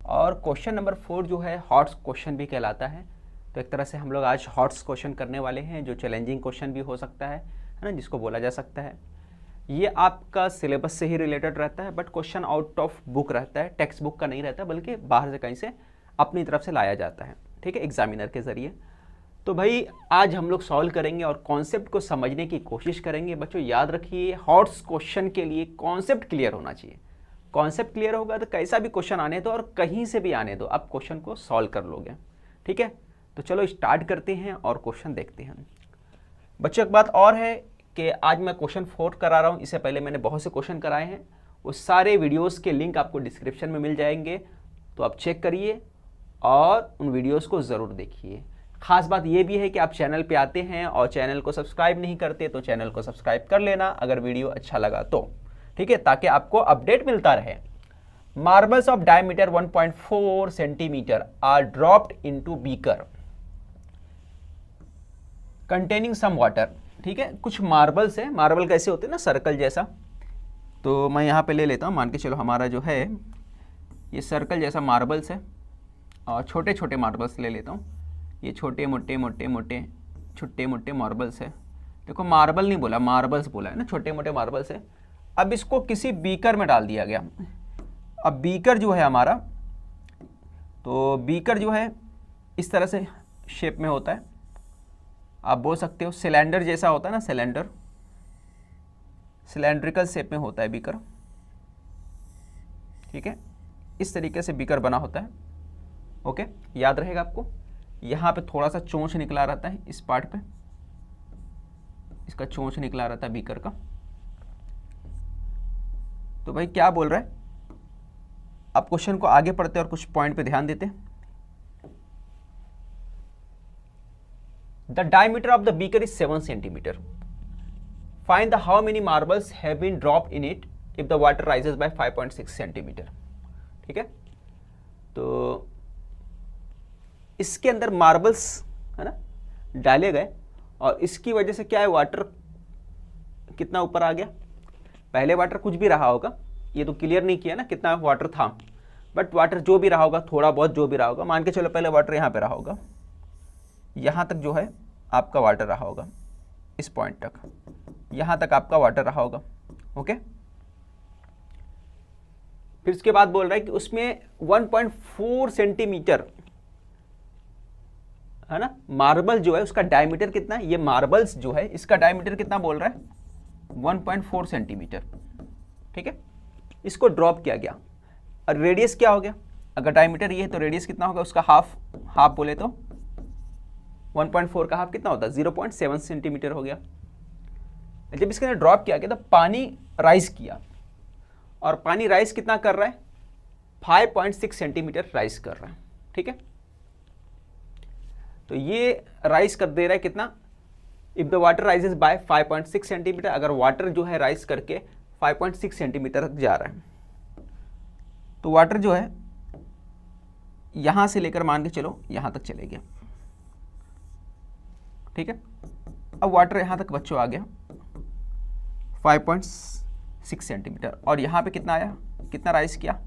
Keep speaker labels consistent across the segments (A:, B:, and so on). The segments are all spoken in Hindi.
A: और क्वेश्चन नंबर 4 जो है हॉट्स क्वेश्चन भी कहलाता है। तो एक तरह से हम लोग आज हॉट्स क्वेश्चन करने वाले हैं, जो चैलेंजिंग क्वेश्चन भी हो सकता है ना, जिसको बोला जा सकता है। ये आपका सिलेबस से ही रिलेटेड रहता है, but question out of book रहता है, टेक्स्ट बुक का नहीं रहता, बल्कि बाहर से कहीं से अपनी तरफ से लाया जाता है, ठीक है, एग्जामिनर के ज़रिए। तो भाई आज हम लोग सॉल्व करेंगे और कॉन्सेप्ट को समझने की कोशिश करेंगे। बच्चों याद रखिए, हॉट्स क्वेश्चन के लिए कॉन्सेप्ट क्लियर होना चाहिए। कॉन्सेप्ट क्लियर होगा तो कैसा भी क्वेश्चन आने दो और कहीं से भी आने दो, आप क्वेश्चन को सॉल्व कर लोगे, ठीक है। तो चलो स्टार्ट करते हैं और क्वेश्चन देखते हैं। बच्चों एक बात और है कि आज मैं क्वेश्चन 4 करा रहा हूँ, इससे पहले मैंने बहुत से क्वेश्चन कराए हैं, उस सारे वीडियोस के लिंक आपको डिस्क्रिप्शन में मिल जाएंगे, तो आप चेक करिए और उन वीडियोस को ज़रूर देखिए। खास बात यह भी है कि आप चैनल पे आते हैं और चैनल को सब्सक्राइब नहीं करते, तो चैनल को सब्सक्राइब कर लेना अगर वीडियो अच्छा लगा तो, ठीक है, ताकि आपको अपडेट मिलता रहे। Marbles of diameter 1.4 centimetre are dropped into beaker containing some water. ठीक है, कुछ मार्बल्स है, मार्बल कैसे होते हैं ना, सर्कल जैसा। तो मैं यहाँ पे ले लेता हूँ, मान के चलो हमारा जो है ये सर्कल जैसा मार्बल्स है, और छोटे छोटे मार्बल्स ले लेता हूँ। ये छोटे मोटे मोटे मोटे छोटे मोटे मार्बल्स है। देखो मार्बल नहीं बोला, मार्बल्स बोला है ना, छोटे मोटे मार्बल्स है। अब इसको किसी बीकर में डाल दिया गया। अब बीकर जो है हमारा, तो बीकर जो है इस तरह से शेप में होता है, आप बोल सकते हो सिलेंडर जैसा होता है ना, सिलेंडर, सिलेंड्रिकल शेप में होता है बीकर, ठीक है, इस तरीके से बीकर बना होता है। ओके, याद रहेगा आपको। यहाँ पे थोड़ा सा चोंच निकला रहता है, इस पार्ट पे इसका चोंच निकला रहता है बीकर का। तो भाई क्या बोल रहा है, आप क्वेश्चन को आगे पढ़ते और कुछ पॉइंट पे ध्यान देते। The diameter of the beaker is 7 centimetre. Find the how many marbles have been dropped in it if the water rises by 5.6 centimetre. ठीक है, तो इसके अंदर मार्बल्स है ना डाले गए, और इसकी वजह से क्या है, वाटर कितना ऊपर आ गया। पहले वाटर कुछ भी रहा होगा, ये तो क्लियर नहीं किया ना कितना वाटर था, बट वाटर जो भी रहा होगा, थोड़ा बहुत जो भी रहा होगा, मान के चलो पहले वाटर यहाँ पे रहा होगा, यहाँ तक जो है आपका वाटर रहा होगा, इस पॉइंट तक, यहाँ तक आपका वाटर रहा होगा। ओके, फिर उसके बाद बोल रहा है कि उसमें 1.4 सेंटीमीटर है ना, मार्बल जो है उसका डायमीटर कितना है, ये मार्बल्स जो है इसका डायमीटर कितना बोल रहा है, 1.4 सेंटीमीटर। ठीक है, इसको ड्रॉप किया गया, और रेडियस क्या हो गया, अगर डायमीटर ये है तो रेडियस कितना होगा उसका, हाफ बोले तो 1.4 का हाफ कितना होता है, 0.7 सेंटीमीटर हो गया। जब इसके अंदर ड्रॉप किया गया तो पानी राइज किया, और पानी राइज कितना कर रहा है, 5.6 सेंटीमीटर राइज कर रहा है। ठीक है, तो ये राइज कर दे रहा है कितना, if the water rises by 5.6 centimetre, अगर वाटर जो है राइज करके 5.6 सेंटीमीटर तक जा रहा है, तो वाटर जो है यहां से लेकर मान के चलो यहां तक चले गया। ठीक है, अब वाटर यहां तक बच्चों आ गया 5.6 सेंटीमीटर, और यहां पे कितना आया, कितना राइज किया,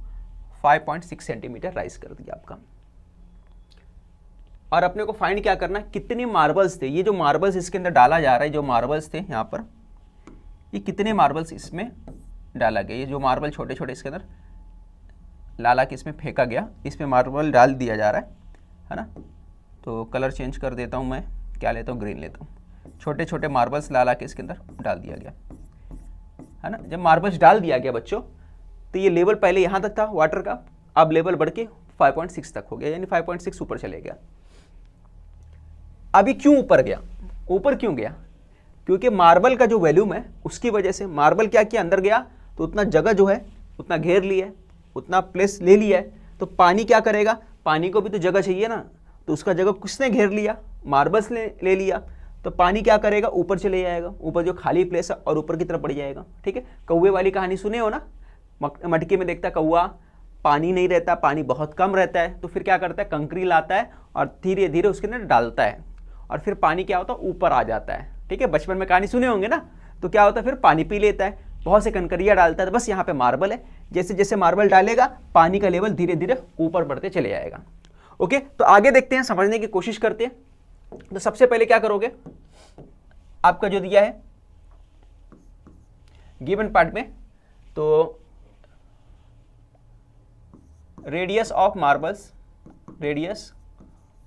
A: 5.6 सेंटीमीटर राइज कर दिया आपका। और अपने को फाइंड क्या करना है, कितने मार्बल्स थे, ये जो मार्बल्स इसके अंदर डाला जा रहा है, जो मार्बल्स थे यहाँ पर, ये कितने मार्बल्स इसमें डाला गया, ये जो मार्बल छोटे छोटे इसके अंदर लाला के इसमें फेंका गया, इसमें मार्बल डाल दिया जा रहा है ना। तो कलर चेंज कर देता हूँ मैं, क्या लेता हूँ, ग्रीन लेता हूँ। छोटे छोटे मार्बल्स लाला के इसके अंदर डाल दिया गया है ना। जब मार्बल्स डाल दिया गया बच्चों, तो ये लेवल पहले यहाँ तक था वाटर का, अब लेवल बढ़ के 5.6 तक हो गया, यानी 5.6 ऊपर चले गया। अभी क्यों ऊपर गया, ऊपर क्यों गया, क्योंकि मार्बल का जो वॉल्यूम है उसकी वजह से मार्बल क्या किया, अंदर गया तो उतना जगह जो है उतना घेर लिया है, उतना प्लेस ले लिया है। तो पानी क्या करेगा, पानी को भी तो जगह चाहिए ना, तो उसका जगह किसने घेर लिया, मार्बल्स ने ले लिया। तो पानी क्या करेगा, ऊपर चले जाएगा, ऊपर जो खाली प्लेस है और ऊपर की तरफ बढ़ जाएगा। ठीक है, कौवे वाली कहानी सुने हो ना, मटके में देखता कौवा, पानी नहीं रहता, पानी बहुत कम रहता है, तो फिर क्या करता है, कंकरी लाता है और धीरे धीरे उसके अंदर डालता है, और फिर पानी क्या होता है, ऊपर आ जाता है। ठीक है, बचपन में कहानी सुने होंगे ना, तो क्या होता है, फिर पानी पी लेता है, बहुत से कंकरिया डालता है। तो बस यहाँ पे मार्बल है, जैसे जैसे मार्बल डालेगा पानी का लेवल धीरे धीरे ऊपर बढ़ते चले जाएगा। ओके, तो आगे देखते हैं, समझने की कोशिश करते हैं। तो सबसे पहले क्या करोगे, आपका जो दिया है गिवन पार्ट में, तो radius of marbles, radius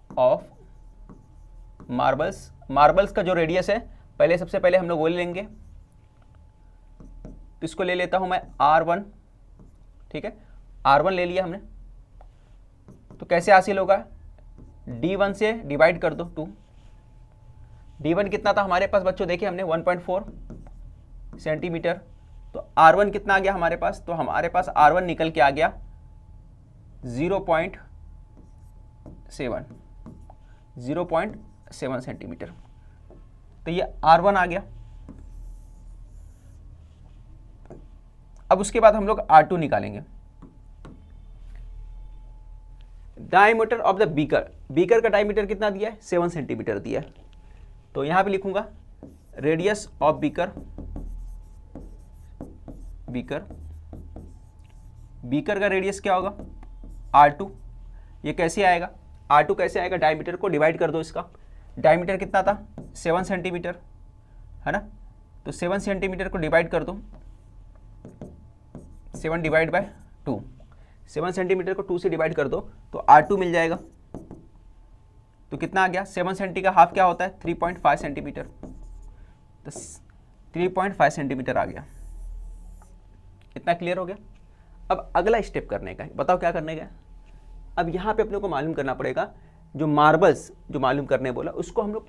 A: of marbles, marbles का जो रेडियस है पहले सबसे पहले हम लोग वो ले लेंगे। तो इसको ले लेता हूं मैं R1, ठीक है, R1 ले लिया हमने। तो कैसे हासिल होगा, D1 से डिवाइड कर दो 2। D1 कितना था हमारे पास बच्चों, देखिए हमने 1.4 सेंटीमीटर। तो R1 कितना आ गया हमारे पास, तो हमारे पास R1 निकल के आ गया 0.7 सेंटीमीटर। तो ये R1 आ गया। अब उसके बाद हम लोग R2 निकालेंगे। Diameter of the beaker, beaker का डायमीटर कितना दिया है, 7 सेंटीमीटर दिया है। तो यहां पे लिखूंगा radius of beaker, beaker, beaker का रेडियस क्या होगा R2। ये कैसे आएगा, R2 कैसे आएगा, डायमीटर को डिवाइड कर दो इसका। डायमीटर कितना था 7 सेंटीमीटर, है ना। तो 7 सेंटीमीटर को डिवाइड कर दो, 7 डिवाइड बाय 2, 7 सेंटीमीटर को 2 से डिवाइड कर दो तो R2 मिल जाएगा। तो कितना आ गया, 7 सेंटी का हाफ क्या होता है 3.5 सेंटीमीटर। तो 3.5 सेंटीमीटर आ गया। इतना क्लियर हो गया। अब अगला स्टेप करने का है, बताओ क्या करने का है। अब यहाँ पे अपने को मालूम करना पड़ेगा, जो मार्बल्स जो मालूम करने बोला उसको हम लोग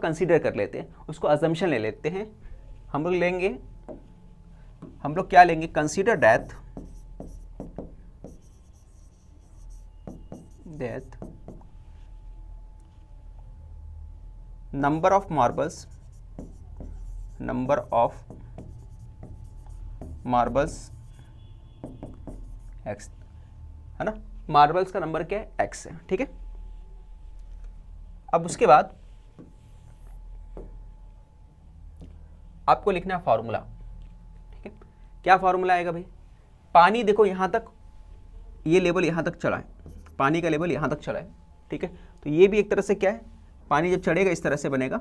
A: कंसीडर कर लेते हैं, उसको अजम्पशन ले लेते हैं। हम लोग लेंगे, हम लोग क्या लेंगे, consider death number of marbles, number of marbles x, है ना। मार्बल्स का नंबर क्या है, एक्स है, ठीक है। अब उसके बाद आपको लिखना है फॉर्मूला, ठीक है। क्या फॉर्मूला आएगा भाई, पानी देखो यहां तक, ये लेवल यहां तक चढ़ा है, पानी का लेवल यहां तक चढ़ा है, ठीक है। तो ये भी एक तरह से क्या है, पानी जब चढ़ेगा इस तरह से बनेगा।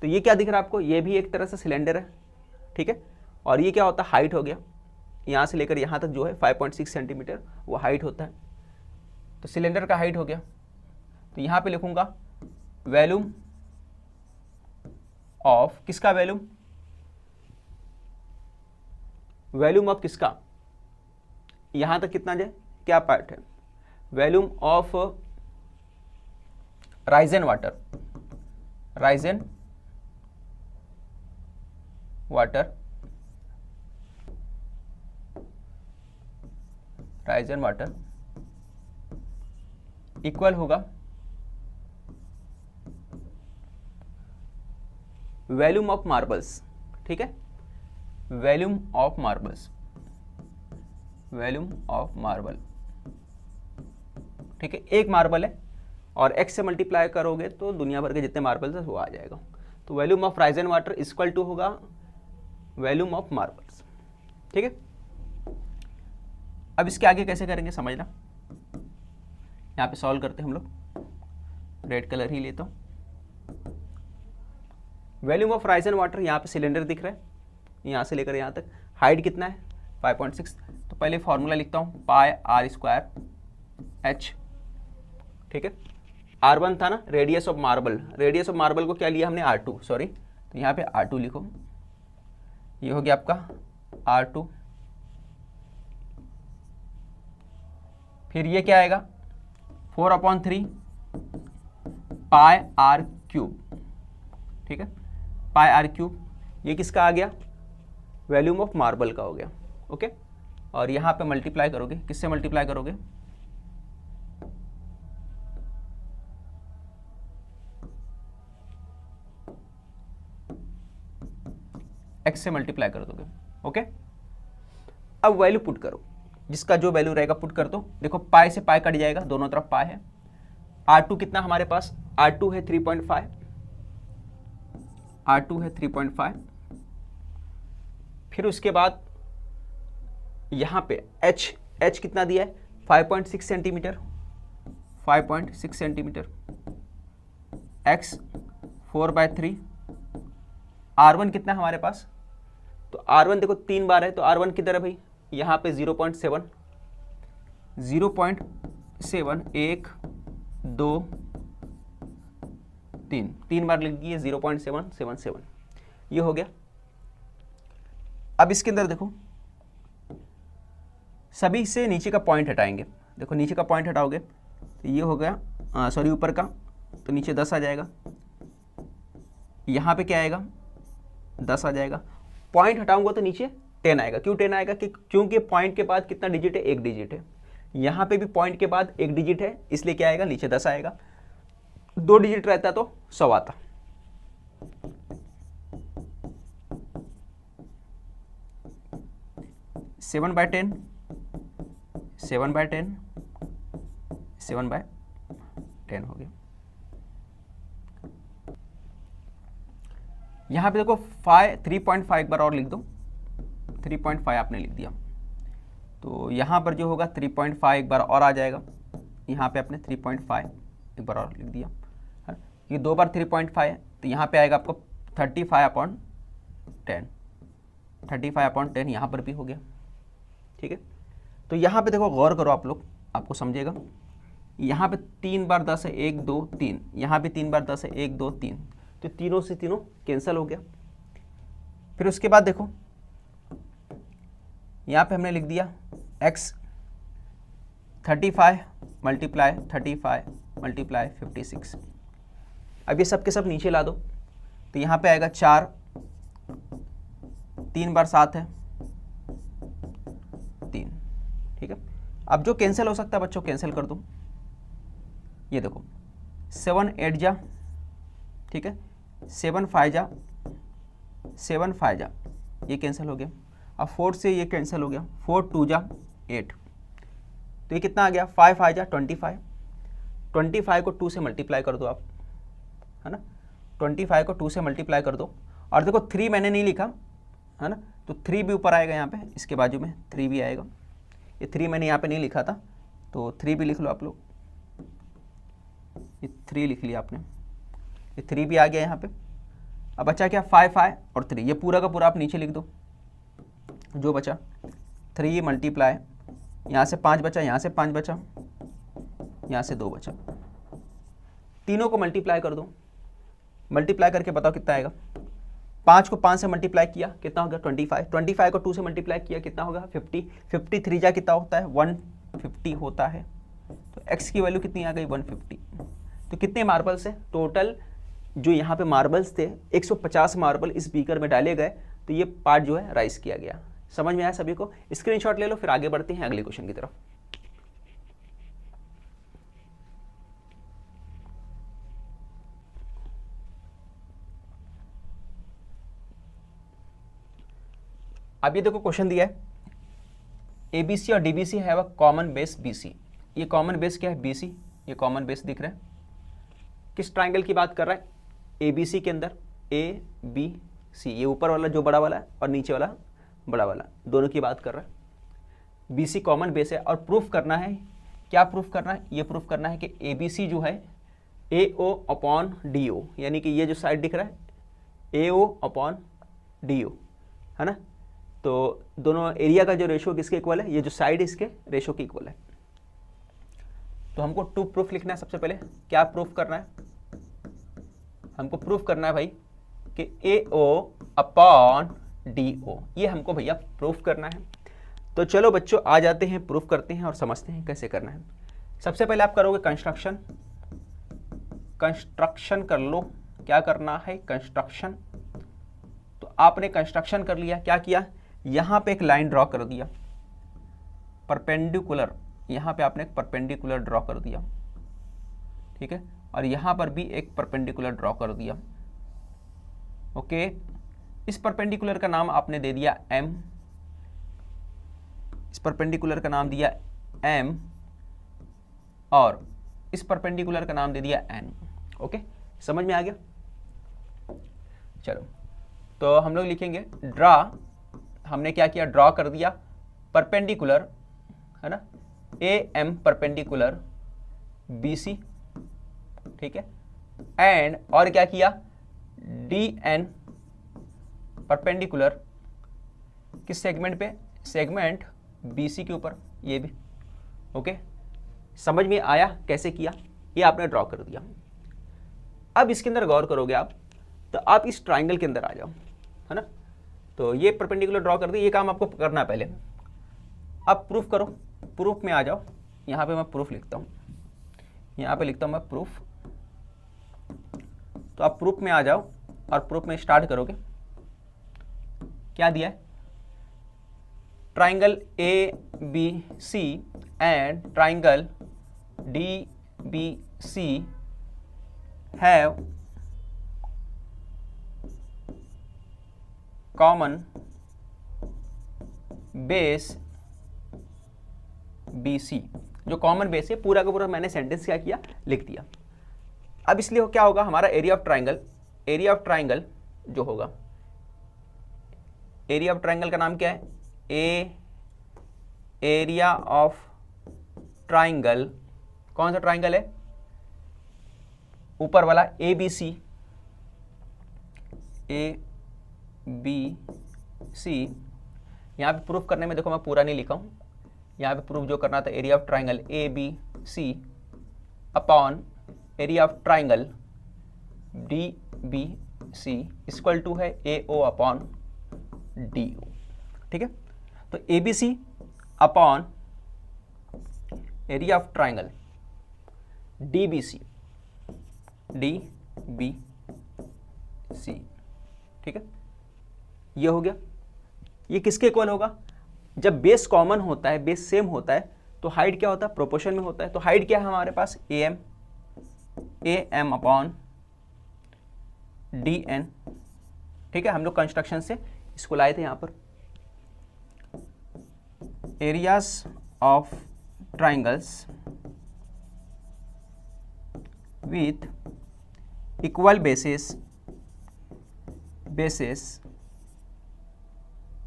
A: तो ये क्या दिख रहा है आपको, ये भी एक तरह से सिलेंडर है, ठीक है। और ये क्या होता है, हाइट हो गया, यहाँ से लेकर यहाँ तक जो है 5.6 सेंटीमीटर वो हाइट होता है। तो सिलेंडर का हाइट हो गया। तो यहाँ पे लिखूंगा वॉल्यूम ऑफ, किसका वॉल्यूम, वॉल्यूम ऑफ किसका, यहाँ तक कितना जाए, क्या पार्ट है, volume of risen water, Ryzen water, Ryzen water equal होगा वॉल्यूम ऑफ मार्बल्स, ठीक है, volume of marbles, volume of marble, ठीक है। एक मार्बल है और x से मल्टीप्लाई करोगे तो दुनिया भर के जितने मार्बल्स है वो आ जाएगा। तो volume of risen water equal to होगा वॉल्यूम ऑफ मार्बल्स, ठीक है। अब इसके आगे कैसे करेंगे समझना, यहाँ पे सॉल्व करते हैं हम लोग, रेड कलर ही लेता हूँ। वॉल्यूम ऑफ राइजन वाटर, यहाँ पे सिलेंडर दिख रहा है, यहाँ से लेकर यहाँ तक हाइट कितना है 5.6। तो पहले फॉर्मूला लिखता हूँ पाई आर स्क्वायर एच, ठीक है। R1 था ना radius of marble, radius of marble को क्या लिया हमने R2, सॉरी। तो यहाँ पे R2 लिखो, ये हो गया आपका R2। फिर ये क्या आएगा 4/3 पाई आर क्यूब, ठीक है, पाई आर क्यूब। ये किसका आ गया, वॉल्यूम ऑफ मार्बल का हो गया, ओके। और यहाँ पे मल्टीप्लाई करोगे, किससे मल्टीप्लाई करोगे, x से मल्टीप्लाई कर दोगे, ओके। अब वैल्यू पुट करो, जिसका जो वैल्यू रहेगा पुट कर दो। देखो पाई से पाई कट जाएगा, दोनों तरफ पाई है। R2 कितना हमारे पास, R2 है 3.5, R2 है 3.5। फिर उसके बाद यहाँ पे एच कितना दिया है 5.6 सेंटीमीटर, 5.6 सेंटीमीटर, एक्स 4/3, R1 कितना है हमारे पास, तो R1 देखो 3 बार है, तो R1 किधर है भाई, यहाँ पे 0.7, 1 2 3 बार लिख दिए 0.777, ये हो गया। अब इसके अंदर देखो सभी से नीचे का पॉइंट हटाएंगे, देखो नीचे का पॉइंट हटाओगे तो ये हो गया, सॉरी ऊपर का, तो नीचे 10 आ जाएगा, यहाँ पे क्या आएगा 10 आ जाएगा, पॉइंट हटाऊंगा तो नीचे 10 आएगा। क्यों 10 आएगा, क्योंकि पॉइंट के बाद कितना डिजिट है, 1 डिजिट है, यहाँ पे भी पॉइंट के बाद 1 डिजिट है, इसलिए क्या आएगा नीचे 10 आएगा। 2 डिजिट रहता तो 100 आता। सेवन बाय टेन हो गया। यहां पे देखो 3.5 एक बार और लिख दो, 3.5 आपने लिख दिया, तो यहां पर जो होगा 3.5 एक बार और आ जाएगा, यहां पे आपने 3.5 एक बार और लिख दिया, ये 2 बार 3.5 है, तो यहाँ पे आएगा आपको 35/10, 35/10 यहाँ पर भी हो गया। ठीक है, तो यहाँ पे देखो गौर करो आप लोग, आपको समझेगा, यहाँ पे 3 बार 10 है, 1 2 3, यहाँ पे 3 बार 10 है, 1 2 3, तो तीनों से तीनों कैंसिल हो गया। फिर उसके बाद देखो यहाँ पे हमने लिख दिया x 35 × 56। अब ये सब के सब नीचे ला दो, तो यहाँ पे आएगा 4, 3 बार 7 है 3। ठीक है, अब जो कैंसिल हो सकता है बच्चों कैंसिल कर दो, ये देखो 7 8 जा, ठीक है, 7 5 जा, 7 5 जा, ये कैंसिल हो गया। अब 4 से ये कैंसिल हो गया, 4 2 जा 8, तो ये कितना आ गया 5 5 जा 25, 25 को 2 से मल्टीप्लाई कर दो आप, है ना, 25 को 2 से मल्टीप्लाई कर दो। और देखो 3 मैंने नहीं लिखा, है ना, तो 3 भी ऊपर आएगा, यहाँ पे इसके बाजू में 3 भी आएगा, ये 3 मैंने यहाँ पे नहीं लिखा था, तो 3 भी लिख लो आप लोग, ये 3 लिख लिया आपने, ये 3 भी आ गया यहाँ पे। अब बचा क्या 5 5 और 3, ये पूरा का पूरा आप नीचे लिख दो, जो बचा 3 मल्टीप्लाई, यहाँ से 5 बचा, यहाँ से 5 बचा, यहाँ से 2 बचा, तीनों को मल्टीप्लाई कर दो, मल्टीप्लाई करके बताओ कितना आएगा। 5 को 5 से मल्टीप्लाई किया कितना हो गया 25, 25 को 2 से मल्टीप्लाई किया कितना होगा 50, 53 जा कितना होता है 150 होता है, तो x की वैल्यू कितनी आ गई 150। तो कितने मार्बल्स है टोटल, जो यहाँ पे मार्बल्स थे 150 मार्बल इस बीकर में डाले गए, तो ये पार्ट जो है राइज किया गया। समझ में आया सभी को, स्क्रीनशॉट ले लो, फिर आगे बढ़ते हैं अगले क्वेश्चन की तरफ। अब ये देखो क्वेश्चन दिया है, ABC और DBC have a common base BC। ये कॉमन बेस क्या है BC, ये कॉमन बेस दिख रहा है, किस ट्राइंगल की बात कर रहा है ABC के अंदर ABC, ये ऊपर वाला जो बड़ा वाला है और नीचे वाला बड़ा वाला, दोनों की बात कर रहा है। BC कॉमन बेस है और प्रूफ करना है, क्या प्रूफ करना है, ये प्रूफ करना है कि ABC जो है AO/DO, यानी कि ये जो साइड दिख रहा है AO/DO, है ना, तो दोनों एरिया का जो रेशो किसके इक्वल है, ये जो साइड इसके रेशो के इक्वल है। तो हमको 2 प्रूफ लिखना है। सबसे पहले क्या प्रूफ करना है, हमको प्रूफ करना है भाई कि AO/DO, ये हमको भैया प्रूफ करना है। तो चलो बच्चों आ जाते हैं, प्रूफ करते हैं और समझते हैं कैसे करना है। सबसे पहले आप करोगे कंस्ट्रक्शन कर लो, क्या करना है कंस्ट्रक्शन। तो आपने कंस्ट्रक्शन कर लिया, क्या किया, यहाँ पे एक लाइन ड्रॉ कर दिया परपेंडिकुलर, यहाँ पे आपने एक परपेंडिकुलर ड्रॉ कर दिया, ठीक है, और यहाँ पर भी एक परपेंडिकुलर ड्रॉ कर दिया। ओके, इस परपेंडिकुलर का नाम आपने दे दिया M, इस परपेंडिकुलर का नाम दिया M, और इस परपेंडिकुलर का नाम दे दिया N। ओके, समझ में आ गया। चलो तो हम लोग लिखेंगे ड्रा, हमने क्या किया ड्रॉ कर दिया परपेंडिकुलर, है ना, AM परपेंडिकुलर BC, ठीक है, एंड और क्या किया, DN परपेंडिकुलर किस सेगमेंट पे, सेगमेंट BC के ऊपर, ये भी ओके। समझ में आया कैसे किया, ये आपने ड्रॉ कर दिया। अब इसके अंदर गौर करोगे आप, तो आप इस ट्राइंगल के अंदर आ जाओ, है ना। तो ये परपेंडिकुलर ड्रॉ कर दी, ये काम आपको करना है पहले। अब प्रूफ करो, प्रूफ में आ जाओ। यहाँ पे मैं प्रूफ लिखता हूँ, यहाँ पे लिखता हूँ मैं प्रूफ। तो आप प्रूफ में आ जाओ और प्रूफ में स्टार्ट करोगे। क्या दिया है, triangle ABC and triangle DBC have common base BC। जो कॉमन बेस है, पूरा का पूरा मैंने सेंटेंस क्या किया, लिख दिया। अब इसलिए क्या होगा, हमारा area of triangle, area of triangle जो होगा, एरिया ऑफ ट्राइंगल का नाम क्या है, एरिया ऑफ ट्राइंगल, कौन सा ट्राइंगल है, ऊपर वाला ABC, यहाँ पे प्रूफ करने में देखो मैं पूरा नहीं लिखा हूं, यहाँ पे प्रूफ जो करना था, area of triangle ABC upon area of triangle DBC equal to है AO अपॉन DO, ठीक है। तो ABC upon area of triangle DBC, ठीक है, ये हो गया। ये किसके इक्वल होगा, जब बेस कॉमन होता है, बेस सेम होता है, तो हाइट क्या होता है, प्रोपोर्शन में होता है। तो हाइट क्या है हमारे पास, AM अपॉन DN, ठीक है। हम लोग कंस्ट्रक्शन से इसको लाए थे यहाँ पर। Areas of triangles with equal basis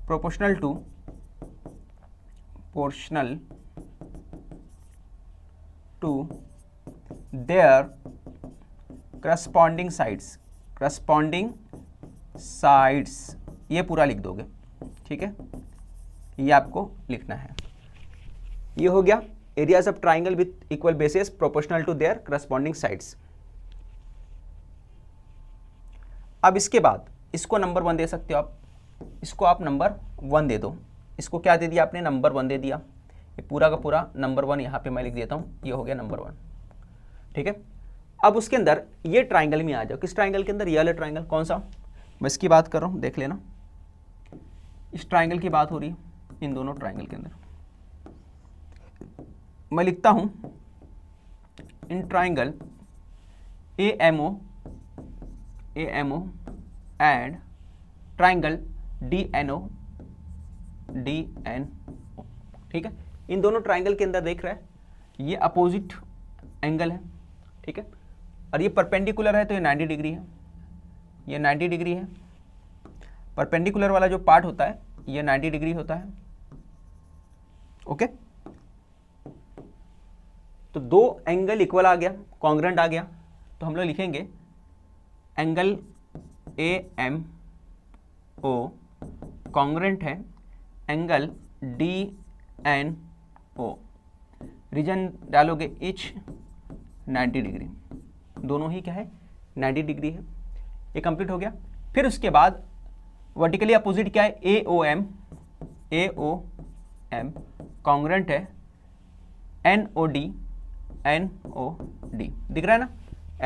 A: proportional to their corresponding sides, ये पूरा लिख दोगे, ठीक है, ये आपको लिखना है। ये हो गया areas of triangle with equal bases proportional to their corresponding sides. अब इसके बाद इसको नंबर 1 दे सकते हो आप, इसको आप नंबर 1 दे दो। इसको क्या दे दिया आपने, नंबर 1 दे दिया। ये पूरा का पूरा नंबर 1 यहाँ पे मैं लिख देता हूँ, ये हो गया नंबर 1, ठीक है। अब उसके अंदर ये ट्राइंगल में आ जाओ। किस ट्राइंगल के अंदर, ये वाला ट्राइंगल, कौन सा, मैं इसकी बात कर रहा हूँ, देख लेना। इस ट्राइंगल की बात हो रही है, इन दोनों ट्राइंगल के अंदर मैं लिखता हूँ in triangle AMO and triangle DNO, ठीक है। इन दोनों ट्राइंगल के अंदर देख रहा है, ये अपोजिट एंगल है, ठीक है, और ये परपेंडिकुलर है, तो ये 90 डिग्री है, ये 90 डिग्री है। परपेंडिकुलर वाला जो पार्ट होता है ये 90 डिग्री होता है, ओके। तो दो एंगल इक्वल आ गया, कॉन्ग्रेंट आ गया, तो हम लोग लिखेंगे एंगल AMO कॉन्ग्रेंट है एंगल DNO। रीजन डालोगे इच 90 डिग्री, दोनों ही क्या है 90 डिग्री है। ये कंप्लीट हो गया। फिर उसके बाद वर्टिकली अपोजिट क्या है, AOM कॉन्ग्रेंट है NOD दिख रहा है ना,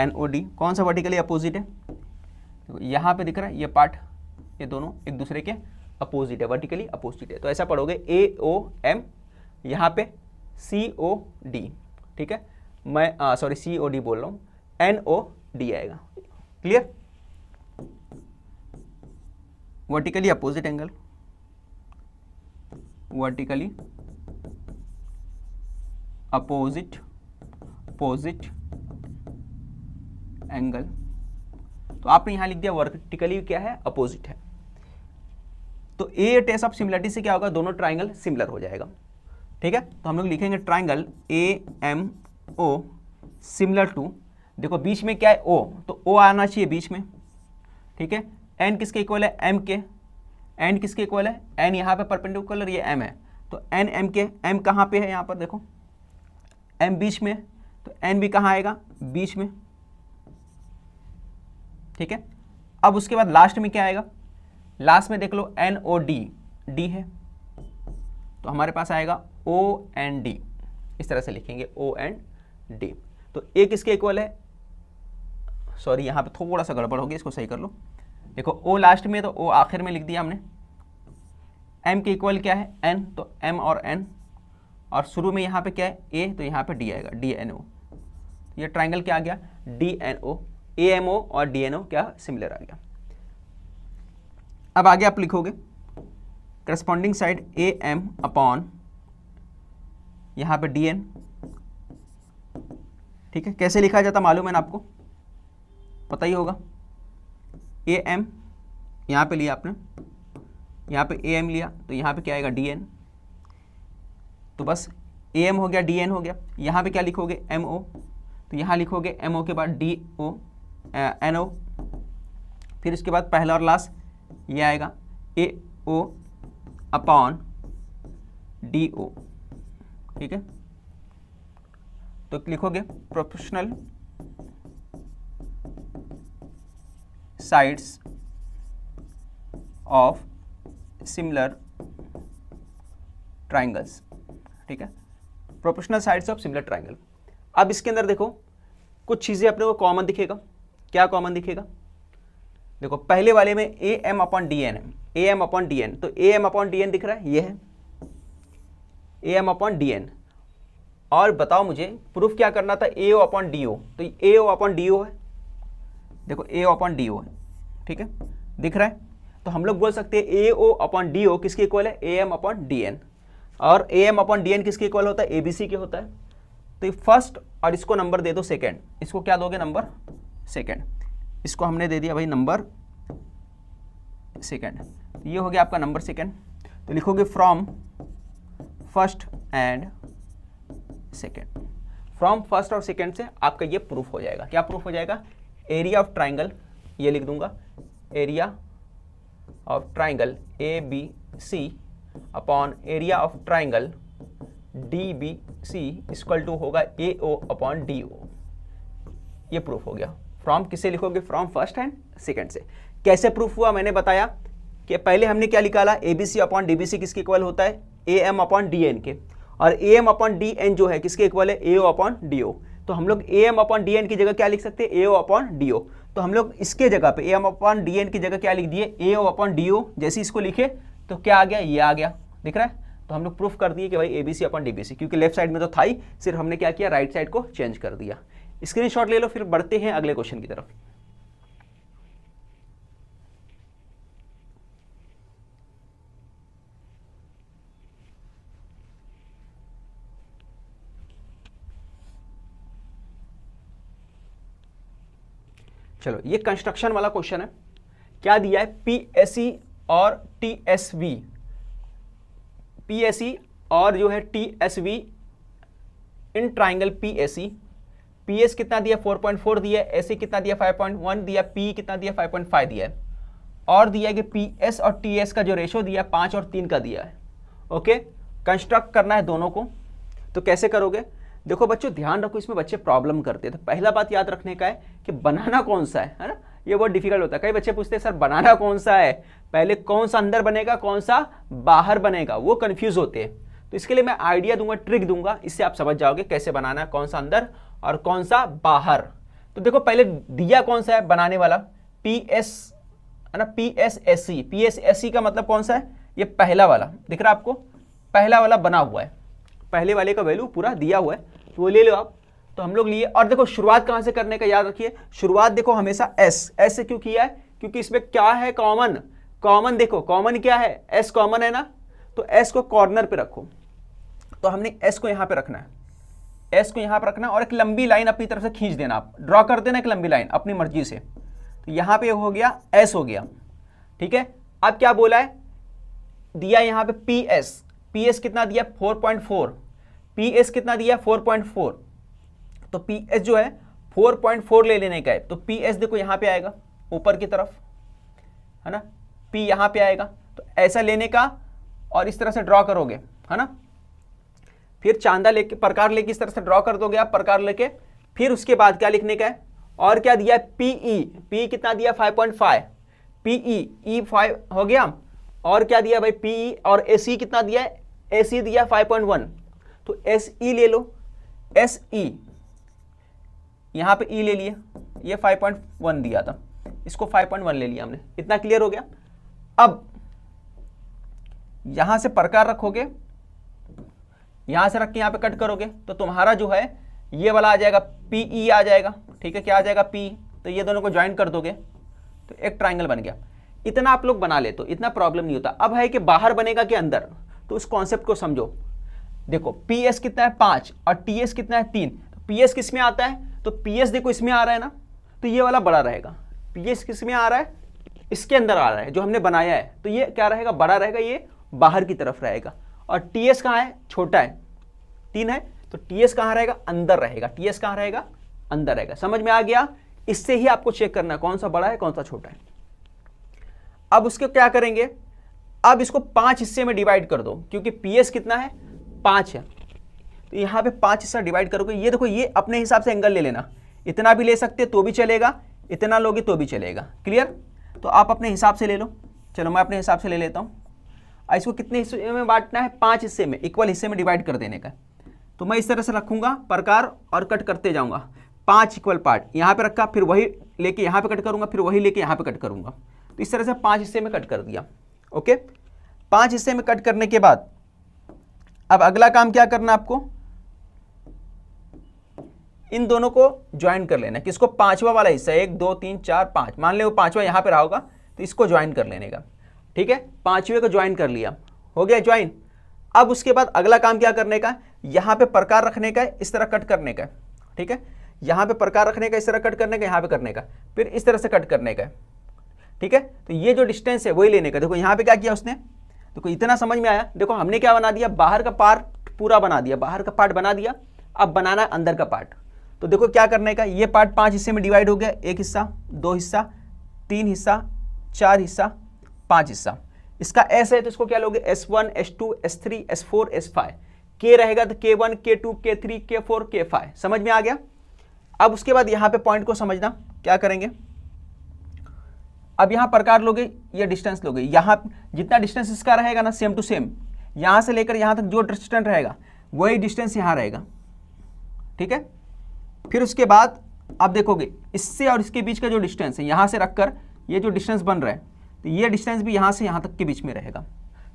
A: NOD कौन सा वर्टिकली अपोजिट है, यहाँ पे दिख रहा है ये पार्ट, ये दोनों एक दूसरे के अपोजिट है, वर्टिकली अपोजिट है। तो ऐसा पढ़ोगे AOM, यहाँ पे COD, ठीक है, मैं सॉरी COD बोल रहा हूँ, NOD आएगा। Clear, vertically opposite angle, vertically opposite angle. तो आपने यहां लिख दिया वर्टिकली क्या है, अपोजिट है। तो ए टेस्ट ऑफ सिमिलरिटी से क्या होगा, दोनों ट्राइंगल सिमिलर हो जाएगा। ठीक है, तो हम लोग लिखेंगे ट्राइंगल AMO सिमिलर टू, देखो बीच में क्या है O, तो O आना चाहिए बीच में। ठीक है, N किसके इक्वल है, M के, N किसके इक्वल है, N यहाँ पे परपेंडिकुलर, ये M है, तो N M के, M कहाँ पे है, यहाँ पर देखो M बीच में, तो N भी कहाँ आएगा, बीच में। ठीक है, अब उसके बाद लास्ट में क्या आएगा, लास्ट में देख लो NOD, D है, तो हमारे पास आएगा OND, इस तरह से लिखेंगे OND। तो A किसके इक्वल है, सॉरी यहाँ पे थोड़ा सा गड़बड़ हो गया, इसको सही कर लो। देखो O लास्ट में, तो O आखिर में लिख दिया हमने। M के इक्वल क्या है, N, तो M और N, और शुरू में यहाँ पे क्या है A, तो यहाँ पे D आएगा, DNO। ये ट्राइंगल क्या आ गया, DNO, AMO और DNO क्या सिमिलर आ गया। अब आगे आप लिखोगे करस्पॉन्डिंग साइड AM अपॉन यहाँ पे DN। ठीक है, कैसे लिखा जाता मालूम है ना आपको, पता ही होगा। AM यहाँ पे लिया आपने, यहाँ पे AM लिया, तो यहाँ पे क्या आएगा DN, तो बस AM हो गया, DN हो गया। यहाँ पे क्या लिखोगे MO, तो यहाँ लिखोगे MO के बाद DO NO, फिर इसके बाद पहला और लास्ट ये आएगा AO अपॉन DO। ठीक है, तो लिखोगे proportional sides of similar triangles. ठीक है, proportional sides of similar triangle. अब इसके अंदर देखो कुछ चीज़ें अपने को कॉमन दिखेगा। क्या कॉमन दिखेगा, देखो पहले वाले में AM अपॉन DN है, AM अपॉन DN, तो AM अपॉन DN दिख रहा है, ये है AM अपॉन DN। और बताओ मुझे प्रूफ क्या करना था, AO अपॉन DO, तो AO अपॉन DO है, देखो AO अपॉन DO है। ठीक है, दिख रहा है, तो हम लोग बोल सकते हैं AO अपॉन DO किसके इक्वल है, AM अपॉन DN, और AM अपॉन DN किसके इक्वल होता है, ABC के होता है। तो फर्स्ट, और इसको नंबर दे दो सेकेंड, इसको क्या दोगे, नंबर सेकेंड, इसको हमने दे दिया भाई नंबर सेकेंड, ये हो गया आपका नंबर सेकेंड। तो लिखोगे from first and second, from first और सेकेंड से आपका ये प्रूफ हो जाएगा। क्या प्रूफ हो जाएगा, एरिया ऑफ ट्राइंगल, ये लिख दूंगा area of triangle ABC upon area of triangle DBC equal to होगा AO अपॉन DO। ये प्रूफ हो गया। फ्रॉम किसे लिखोगे, फ्रॉम फर्स्ट एंड सेकेंड से। कैसे प्रूफ हुआ, मैंने बताया कि पहले हमने क्या निकाला, ABC अपॉन DBC किसके इक्वल होता है, AM अपॉन DN के, और AM अपॉन DN जो है किसके इक्वल है, AO अपॉन DO। तो हम लोग AM अपॉन DN की जगह क्या लिख सकते हैं, AO अपॉन DO। तो हम लोग इसके जगह पे AM अपॉन DN की जगह क्या लिख दिए, AO अपॉन DO। जैसे इसको लिखे तो क्या आ गया, ये आ गया, दिख रहा है। तो हम लोग प्रूफ कर दिए कि भाई ABC अपॉन DBC, क्योंकि लेफ्ट साइड में तो था ही, सिर्फ हमने क्या किया, राइट साइड को चेंज कर दिया। स्क्रीनशॉट ले लो, फिर बढ़ते हैं अगले क्वेश्चन की तरफ। चलो, ये कंस्ट्रक्शन वाला क्वेश्चन है। क्या दिया है, PSE और TSV, PSE और जो है TSV in triangle PSE। PS कितना दिया, 4.4 दिया है, SE कितना दिया, 5.1 दिया, P कितना दिया, 5.5 दिया है, और दिया है कि PS और TS का जो रेशो दिया 5 और 3 का दिया है। ओके, कंस्ट्रक्ट करना है दोनों को। तो कैसे करोगे, देखो बच्चों ध्यान रखो, इसमें बच्चे प्रॉब्लम करते हैं। तो पहला बात याद रखने का है कि बनाना कौन सा है ना, ये बहुत डिफिकल्ट होता है। कई बच्चे पूछते हैं सर बनाना कौन सा है, पहले कौन सा अंदर बनेगा कौन सा बाहर बनेगा, वो कंफ्यूज होते हैं। तो इसके लिए मैं आइडिया दूंगा, ट्रिक दूंगा, इससे आप समझ जाओगे कैसे बनाना है, कौन सा अंदर और कौन सा बाहर। तो देखो पहले दिया कौन सा है बनाने वाला, PS है ना, PSSE। PSSE का मतलब कौन सा है, ये पहला वाला दिख रहा है आपको, पहला वाला बना हुआ है, पहले वाले का वैल्यू पूरा दिया हुआ है, तो वो ले लो आप। तो हम लोग लिए, और देखो शुरुआत कहां से करने का याद रखिए, शुरुआत देखो हमेशा S से क्यों किया है, क्योंकि इसमें क्या है, कॉमन। कॉमन देखो, कॉमन क्या है, S कॉमन है ना, तो S को कॉर्नर पे रखो। तो हमने S को यहां पे रखना है, S को यहां पे रखना, और एक लंबी लाइन अपनी तरफ से खींच देना, आप ड्रॉ कर देना एक लंबी लाइन अपनी मर्जी से। तो यहां पे हो गया S हो गया, ठीक है। अब क्या बोला है, दिया यहाँ पे पीएस कितना दिया 4.4, पीएस कितना दिया 4.4, तो पीएस जो है 4.4 ले लेने का है। तो पीएस देखो यहाँ पे आएगा ऊपर की तरफ, है ना, पी यहाँ पे आएगा, तो ऐसा लेने का और इस तरह से ड्रॉ करोगे, है ना, फिर चांदा लेके प्रकार लेके इस तरह से ड्रॉ कर दोगे आप प्रकार लेके। फिर उसके बाद क्या लिखने का है, और क्या दिया है पीई, पी कितना दिया 5.5, पीई ई 5 हो गया, और क्या दिया भाई पीई, और एसई कितना दिया है, एसई दिया 5.1, तो एसई ले लो, एसई यहां पे ई ले लिया, ये 5.1 दिया था, इसको 5.1 ले लिया हमने, इतना क्लियर हो गया। अब यहां से प्रकार रखोगे, यहां से रख के यहां पे कट करोगे तो तुम्हारा जो है ये वाला आ जाएगा पीई आ जाएगा, ठीक है, क्या आ जाएगा पी, तो ये दोनों को ज्वाइन कर दोगे तो एक ट्राइंगल बन गया। इतना आप लोग बना ले तो इतना प्रॉब्लम नहीं होता। अब है कि बाहर बनेगा कि अंदर, तो उस कॉन्सेप्ट को समझो। देखो पीएस कितना है 5 और टीएस कितना है 3, पीएस किस में आता है, तो पीएस देखो इसमें आ रहा है ना, तो ये वाला बड़ा रहेगा, पीएस किस में आ रहा है, इसके अंदर आ रहा है जो हमने बनाया है, तो ये क्या रहेगा बड़ा रहेगा, ये बाहर की तरफ रहेगा। और टीएस कहाँ है, छोटा है 3 है, तो टीएस कहाँ रहेगा, अंदर रहेगा, टीएस कहाँ रहेगा, अंदर रहेगा। समझ में आ गया, इससे ही आपको चेक करना है कौन सा बड़ा है कौन सा छोटा है। अब उसके क्या करेंगे, अब इसको 5 हिस्से में डिवाइड कर दो, क्योंकि पीएस कितना है 5 है, तो यहाँ पे 5 हिस्सा डिवाइड करोगे। ये देखो ये अपने हिसाब से एंगल ले लेना, इतना भी ले सकते तो भी चलेगा, इतना लोगे तो भी चलेगा, क्लियर। तो आप अपने हिसाब से ले लो, चलो मैं अपने हिसाब से ले लेता हूँ। इसको कितने हिस्से में बांटना है, 5 हिस्से में, इक्वल हिस्से में डिवाइड कर देने का। तो मैं इस तरह से रखूंगा प्रकार और कट करते जाऊंगा, 5 इक्वल पार्ट यहाँ पे रखा, फिर वही लेके यहाँ पे कट करूंगा, फिर वही लेके यहाँ पे कट करूंगा, तो इस तरह से 5 हिस्से में कट कर दिया। ओके, 5 हिस्से में कट करने के बाद अब अगला काम क्या करना आपको, इन दोनों को ज्वाइन कर लेना। किसको, पांचवा वाला हिस्सा, 1 2 3 4 5, मान ले वो पांचवा यहाँ पे रहा होगा, तो इसको ज्वाइन कर लेने का, ठीक है। पांचवे को ज्वाइन कर लिया, हो गया ज्वाइन। अब उसके बाद अगला काम क्या करने का, यहाँ पे प्रकार रखने का, इस तरह कट करने का, ठीक है, यहाँ पे प्रकार रखने का, इस तरह कट करने का, यहाँ पे करने का, फिर इस तरह से कट करने का, ठीक है। तो ये जो डिस्टेंस है वही लेने का। देखो यहाँ पे क्या किया उसने, देखो इतना समझ में आया। देखो हमने क्या बना दिया, बाहर का पार्ट पूरा बना दिया, बाहर का पार्ट बना दिया, अब बनाना है अंदर का पार्ट। तो देखो क्या करने का, ये पार्ट 5 हिस्से में डिवाइड हो गया, 1 हिस्सा 2 हिस्सा 3 हिस्सा 4 हिस्सा 5 हिस्सा। इसका एस है तो इसको क्या लोगे, S1 S2 S3 S4 S5, के रहेगा तो K1 K2 K3 K4 K5। समझ में आ गया। अब उसके बाद यहाँ पे पॉइंट को समझना, क्या करेंगे, अब यहाँ प्रकार लोगे, ये डिस्टेंस लोगे, यहाँ जितना डिस्टेंस इसका रहेगा ना सेम टू सेम, यहाँ से लेकर यहाँ तक जो डिस्टेंस रहेगा वही डिस्टेंस यहाँ रहेगा, ठीक है। फिर उसके बाद आप देखोगे इससे और इसके बीच का जो डिस्टेंस है, यहाँ से रखकर ये जो डिस्टेंस बन रहा है, तो ये डिस्टेंस भी यहाँ से यहाँ तक के बीच में रहेगा,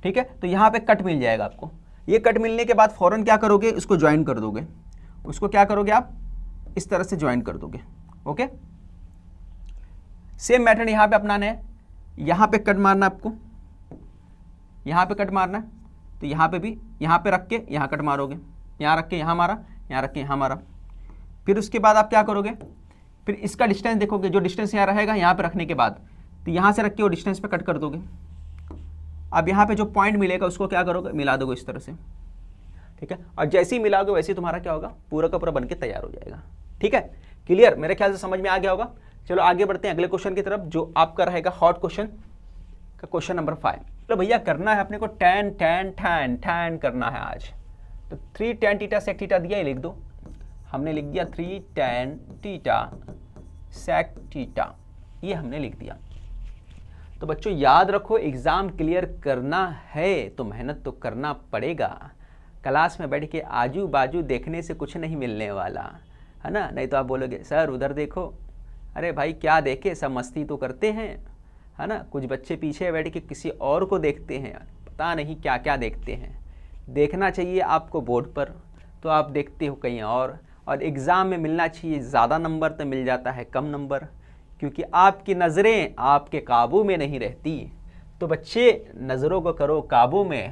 A: ठीक है। तो यहाँ पे कट मिल जाएगा आपको। ये कट मिलने के बाद फौरन क्या करोगे, इसको ज्वाइन कर दोगे, उसको क्या करोगे आप, इस तरह से ज्वाइन कर दोगे। ओके, सेम मेथड यहाँ पे अपनाना है। यहाँ पे कट मारना आपको, यहाँ पे कट मारना है, तो यहाँ पे भी यहाँ पे रख के यहाँ कट मारोगे, यहाँ रख के यहाँ मारा, यहाँ रख के यहाँ मारा। फिर उसके बाद आप क्या करोगे, फिर इसका डिस्टेंस देखोगे, जो डिस्टेंस यहाँ रहेगा यहाँ पे रखने के बाद, तो यहाँ से रख के वो डिस्टेंस पे कट कर दोगे। अब यहाँ पे जो पॉइंट मिलेगा उसको क्या करोगे, मिला दोगे इस तरह से, ठीक है। और जैसे ही मिलाओगे वैसे ही तुम्हारा क्या होगा, पूरा का पूरा बन के तैयार हो जाएगा, ठीक है। क्लियर, मेरे ख्याल से समझ में आ गया होगा। चलो आगे बढ़ते हैं अगले क्वेश्चन की तरफ, जो आपका रहेगा हॉट क्वेश्चन का क्वेश्चन नंबर 5। तो भैया करना है अपने को tan tan tan tan करना है आज। तो 3 tan थीटा sec थीटा दिया, ये लिख दो। हमने लिख दिया 3 tan थीटा sec थीटा, ये हमने लिख दिया। तो बच्चों याद रखो, एग्जाम क्लियर करना है तो मेहनत तो करना पड़ेगा। क्लास में बैठ के आजू बाजू देखने से कुछ नहीं मिलने वाला है ना। नहीं तो आप बोलोगे सर उधर देखो, अरे भाई क्या देखे, सब मस्ती तो करते हैं, है ना। कुछ बच्चे पीछे बैठ के किसी और को देखते हैं, पता नहीं क्या क्या देखते हैं। देखना चाहिए आपको बोर्ड पर, तो आप देखते हो कहीं और एग्ज़ाम में मिलना चाहिए ज़्यादा नंबर, तो मिल जाता है कम नंबर, क्योंकि आपकी नज़रें आपके काबू में नहीं रहती। तो बच्चे नज़रों को करो काबू में,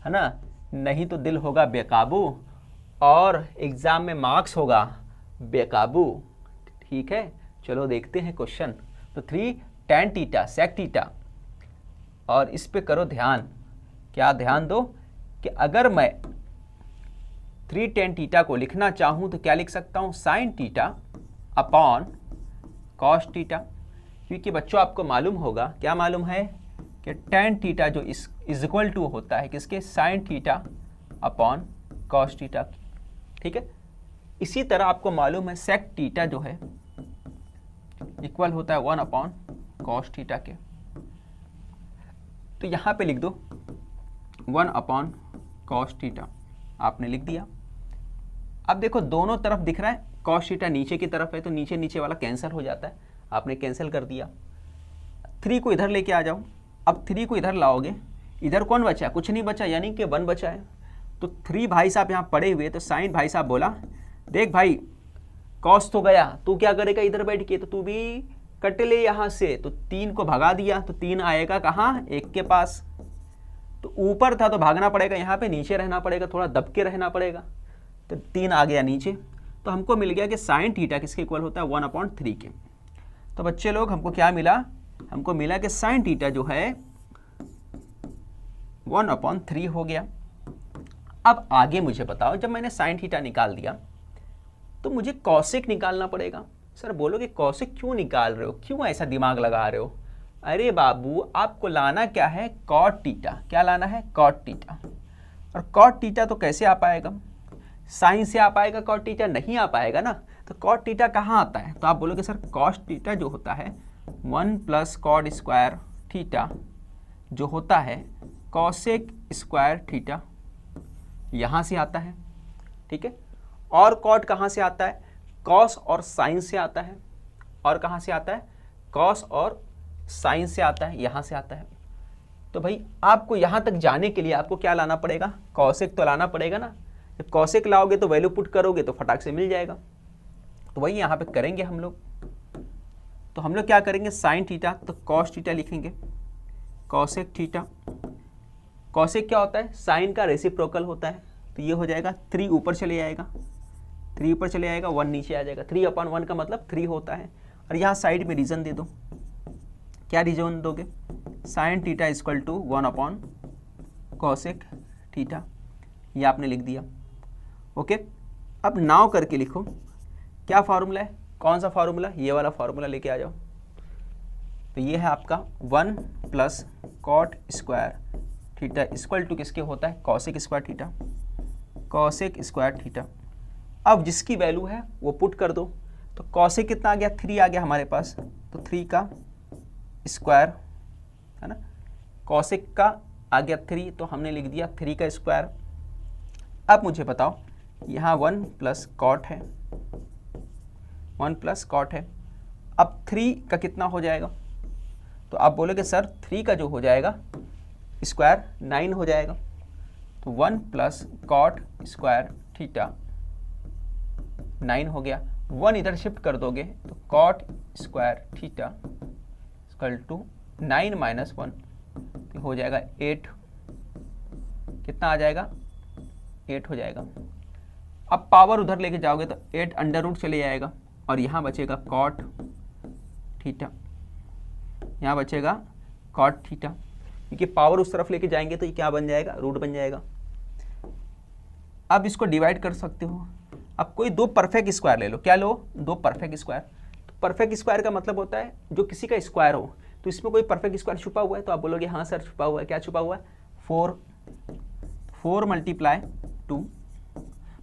A: है ना, नहीं तो दिल होगा बेकाबू और एग्ज़ाम में मार्क्स होगा बेकाबू, ठीक है। चलो देखते हैं क्वेश्चन। तो 3 tan थीटा sec थीटा, और इस पे करो ध्यान, क्या ध्यान दो कि अगर मैं 3 tan थीटा को लिखना चाहूं तो क्या लिख सकता हूं, sine theta upon cos theta, क्योंकि बच्चों आपको मालूम होगा, क्या मालूम है कि tan थीटा जो इज इक्वल टू होता है किसके, sine theta upon cos theta. ठीक है, इसी तरह आपको मालूम है सेक थीटा जो है इक्वल होता है 1 अपॉन कॉस थीटा के। तो यहां पे लिख दो 1 अपॉन कॉस थीटा, आपने लिख दिया। अब देखो दोनों तरफ दिख रहा है, कॉस थीटा नीचे की तरफ है तो नीचे नीचे वाला कैंसिल हो जाता है, आपने कैंसिल कर दिया। 3 को इधर लेके आ जाओ, अब 3 को इधर लाओगे, इधर कौन बचा है, कुछ नहीं बचा, यानी कि 1 बचा है। तो 3 भाई साहब यहाँ पड़े हुए, तो साइन भाई साहब बोला देख भाई कॉस तो गया, तू क्या करेगा इधर बैठ के, तो तू भी कट ले यहाँ से। तो 3 को भगा दिया तो 3 आएगा कहाँ, 1 के पास। तो ऊपर था तो भागना पड़ेगा, यहाँ पे नीचे रहना पड़ेगा, थोड़ा दब के रहना पड़ेगा। तो 3 आ गया नीचे, तो हमको मिल गया कि साइन थीटा किसके इक्वल होता है, 1/3 के। तो बच्चे लोग हमको क्या मिला, हमको मिला कि साइन थीटा जो है 1/3 हो गया। अब आगे मुझे बताओ, जब मैंने साइन थीटा निकाल दिया तो मुझे कॉसेक निकालना पड़ेगा। सर बोलोगे कॉसेक क्यों निकाल रहे हो, क्यों ऐसा दिमाग लगा रहे हो? अरे बाबू आपको लाना क्या है, कॉट थीटा। क्या लाना है, कॉट थीटा। और कॉट थीटा तो कैसे आ पाएगा, साइन से आ पाएगा, कॉट थीटा नहीं आ पाएगा ना। तो कॉट थीटा कहाँ आता है, तो आप बोलोगे सर कॉस थीटा जो होता है 1 + कॉट स्क्वायर थीटा जो होता है कॉसेक स्क्वायर थीटा, यहाँ से आता है। ठीक है, और कॉट कहाँ से आता है, कॉस और साइन से आता है। और कहाँ से आता है, कॉस और साइन से आता है, यहाँ से आता है। तो भाई आपको यहाँ तक जाने के लिए आपको क्या लाना पड़ेगा, कॉसेक तो लाना पड़ेगा ना। जब कॉसेक लाओगे तो वैल्यू पुट करोगे तो फटाक से मिल जाएगा। तो वही यहाँ पे करेंगे हम लोग। तो हम लोग क्या करेंगे, साइन थीटा तो कॉस थीटा लिखेंगे, कॉसेक थीटा। कॉसेक क्या होता है, साइन का रेसिप्रोकल होता है। तो ये हो जाएगा 3 ऊपर चले जाएगा, 3 ऊपर चले जाएगा, 1 नीचे आ जाएगा। 3/1 का मतलब 3 होता है। और यहाँ साइड में रीजन दे दो, क्या रीजन दोगे, sine theta equal to 1 cosec theta, ये आपने लिख दिया। ओके, अब नाव करके लिखो, क्या फार्मूला है, कौन सा फार्मूला, ये वाला फार्मूला लेके आ जाओ। तो ये है आपका 1 + cot square theta equal to किसके होता है, cosec square theta, cosec square theta. अब जिसकी वैल्यू है वो पुट कर दो। तो कॉसेक कितना आ गया, 3 आ गया हमारे पास, तो 3 का स्क्वायर है ना, कॉसेक का आ गया 3, तो हमने लिख दिया 3 का स्क्वायर। अब मुझे बताओ, यहाँ 1 + कॉट है, 1 + कॉट है। अब 3 का कितना हो जाएगा, तो आप बोलोगे सर 3 का जो हो जाएगा स्क्वायर 9 हो जाएगा। तो 1 + कॉट स्क्वायर थीटा 9 हो गया। 1 इधर शिफ्ट कर दोगे तो cot square theta equal to 9 - 1 तो हो जाएगा 8। कितना आ जाएगा, 8 हो जाएगा। अब पावर उधर लेके जाओगे तो 8 अंडर रूट चले जाएगा और यहाँ बचेगा कॉट थीटा, यहाँ बचेगा कॉट थीटा, क्योंकि पावर उस तरफ लेके जाएंगे तो ये क्या बन जाएगा, रूट बन जाएगा। अब इसको डिवाइड कर सकते हो। अब कोई 2 परफेक्ट स्क्वायर ले लो, क्या लो, 2 परफेक्ट स्क्वायर। तो परफेक्ट स्क्वायर का मतलब होता है जो किसी का स्क्वायर हो। तो इसमें कोई परफेक्ट स्क्वायर छुपा हुआ है, तो आप बोलोगे हाँ सर छुपा हुआ है। क्या छुपा हुआ है, 4 × 2।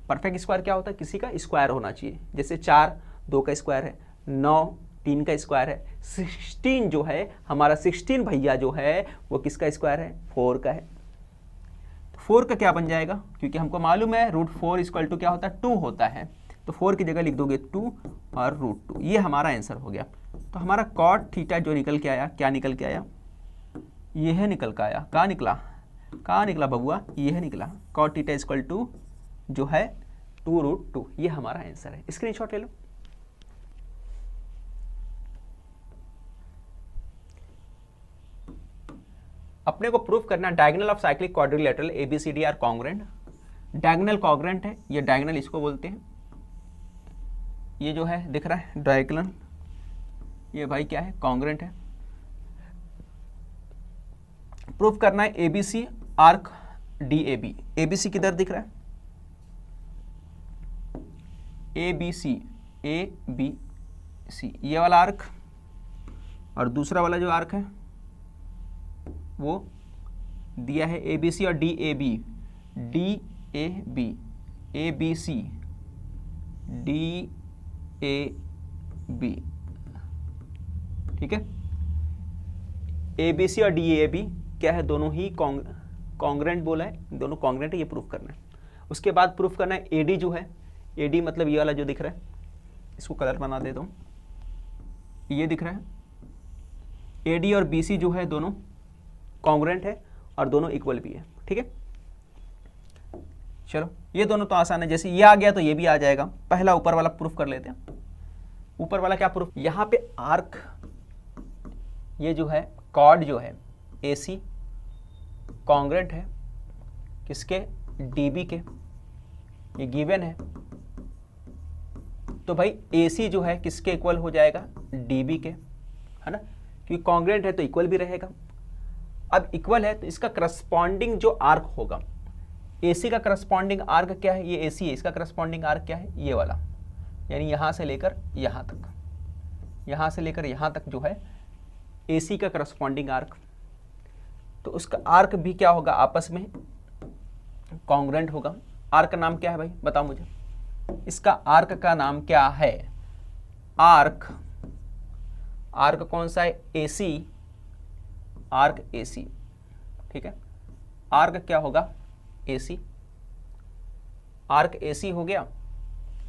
A: परफेक्ट स्क्वायर क्या होता है, किसी का स्क्वायर होना चाहिए। जैसे 4 2 का स्क्वायर है, 9 3 का स्क्वायर है, 16 जो है हमारा 16 भैया जो है वो किसका स्क्वायर है, 4 का है। 4 का क्या बन जाएगा, क्योंकि हमको मालूम है √4 = क्या होता है, 2 होता है। तो 4 की जगह लिख दोगे 2 और √2। ये हमारा आंसर हो गया। तो हमारा कॉट थीटा जो निकल के आया, क्या निकल के आया, ये है निकल के आया। कहाँ निकला बबुआ, ये है निकला। कॉट थीटा इक्वल टू जो है 2√2, ये हमारा आंसर है। स्क्रीनशॉट ले लो। अपने को प्रूफ करना diagonal of cyclic quadrilateral ABCD are congruent. Diagonal congruent है, ये डायगोनल इसको बोलते हैं। ये जो है दिख रहा है डायगोनल, ये भाई क्या है, कॉन्ग्रेंट है। प्रूफ करना है ABC arc D A B, A B C किधर दिख रहा है, ए बी सी ये वाला आर्क, और दूसरा वाला जो आर्क है वो दिया है ए बी सी और D A B, A B C D A B, ठीक है। ए बी सी और डी ए बी क्या है, दोनों ही कॉन्ग्रेंट बोला है, दोनों कॉन्ग्रेंट है, ये प्रूफ करना है। उसके बाद प्रूफ करना है ए डी जो है, ए डी मतलब ये वाला जो दिख रहा है, इसको कलर बना देता हूँ, ये दिख रहा है, ए डी और बी सी जो है दोनों कॉन्ग्रेंट है और दोनों इक्वल भी है, ठीक है। चलो ये दोनों तो आसान है, जैसे ये आ गया तो ये भी आ जाएगा। पहला ऊपर वाला प्रूफ कर लेते हैं। ऊपर वाला क्या प्रूफ, यहाँ पे आर्क, ये जो है कॉर्ड जो है ए सी कॉन्ग्रेंट है किसके, डी बी के, ये गिवन है। तो भाई ए सी जो है किसके इक्वल हो जाएगा, डी बी के, है ना, क्योंकि कॉन्ग्रेंट है तो इक्वल भी रहेगा। अब इक्वल है तो इसका करस्पॉन्डिंग जो आर्क होगा, AC का करस्पॉन्डिंग आर्क क्या है, ये AC है, इसका करस्पॉन्डिंग आर्क क्या है, ये वाला, यानी यहाँ से लेकर यहाँ तक, यहाँ से लेकर यहाँ तक जो है AC का करस्पॉन्डिंग आर्क, तो उसका आर्क भी क्या होगा, आपस में कॉन्ग्रेंट होगा। आर्क का नाम क्या है भाई, बताओ मुझे, इसका आर्क का नाम क्या है, आर्क कौन सा है, AC, आर्क AC, ठीक है। आर्क क्या होगा, AC, आर्क AC हो गया,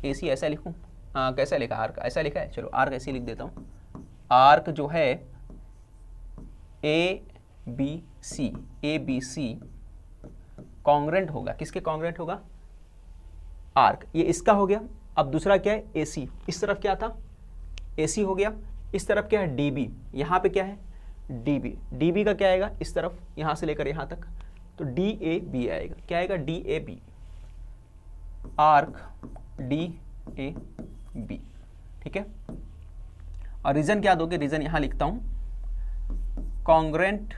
A: AC ऐसा लिखूं, कैसा लिखा आर्क, ऐसा लिखा है, चलो आर्क ऐसे लिख देता हूं। आर्क जो है ए बी सी कॉन्ग्रेंट होगा, किसके कॉन्ग्रेंट होगा, आर्क, ये इसका हो गया। अब दूसरा क्या है, AC, इस तरफ क्या था, AC हो गया, इस तरफ क्या है, DB, यहाँ पे क्या है, DB का क्या आएगा, इस तरफ यहाँ से लेकर यहाँ तक, तो DAB आएगा, क्या आएगा, DAB, आर्क DAB, ठीक है। और रीजन क्या दोगे, रीजन यहां लिखता हूं, congruent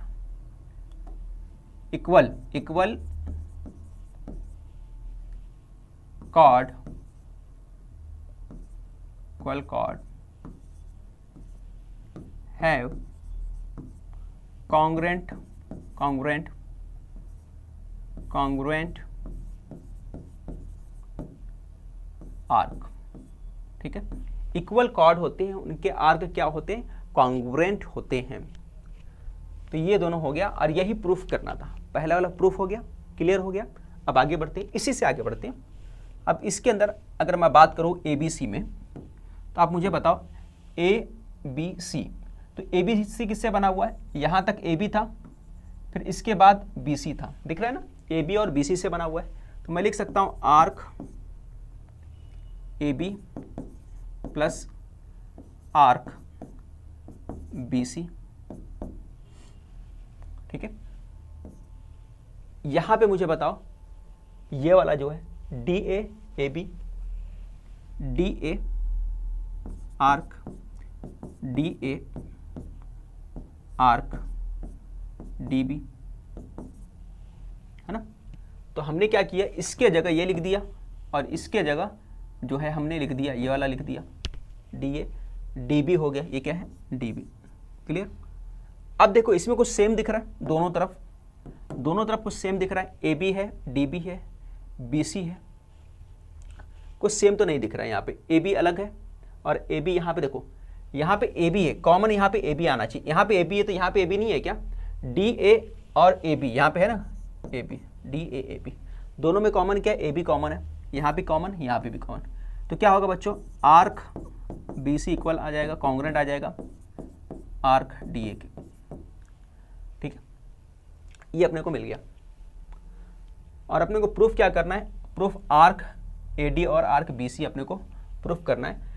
A: equal cord have congruent arc, ठीक है। इक्वल कॉर्ड होते हैं, उनके आर्क क्या होते हैं, कॉन्ग्रुएंट होते हैं। तो ये दोनों हो गया, और यही प्रूफ करना था, पहला वाला प्रूफ हो गया, क्लियर हो गया। अब आगे बढ़ते हैं, इसी से आगे बढ़ते हैं। अब इसके अंदर अगर मैं बात करूं ABC में, तो आप मुझे बताओ ABC, तो ABC किससे बना हुआ है, यहां तक AB था, फिर इसके बाद BC था, दिख रहा है ना, AB और BC से बना हुआ है। तो मैं लिख सकता हूं arc AB plus arc BC, ठीक है। यहां पे मुझे बताओ ये वाला जो है DAAB, DA arc DA arc DB, है ना। तो हमने क्या किया, इसके जगह ये लिख दिया और इसके जगह जो है हमने लिख दिया, ये वाला लिख दिया DA, DB हो गया, ये क्या है DB, क्लियर। अब देखो इसमें कुछ सेम दिख रहा है, दोनों तरफ कुछ सेम दिख रहा है, AB है, DB है, BC है, कुछ सेम तो नहीं दिख रहा है। यहाँ पे AB अलग है और AB, यहाँ पे देखो, यहाँ पे AB है कॉमन, यहाँ पे AB आना चाहिए, यहाँ पे AB है तो यहाँ पे AB नहीं है क्या, DA और AB यहाँ पे है ना, AB DAAB, दोनों में कॉमन क्या है, AB कॉमन है, यहाँ पे कॉमन, यहाँ पे भी कॉमन। तो क्या होगा बच्चों, आर्क BC इक्वल आ जाएगा, कॉन्ग्रुएंट आ जाएगा आर्क DA के, ठीक है। ये अपने को मिल गया। और अपने को प्रूफ क्या करना है, प्रूफ आर्क AD और आर्क BC अपने को प्रूफ करना है।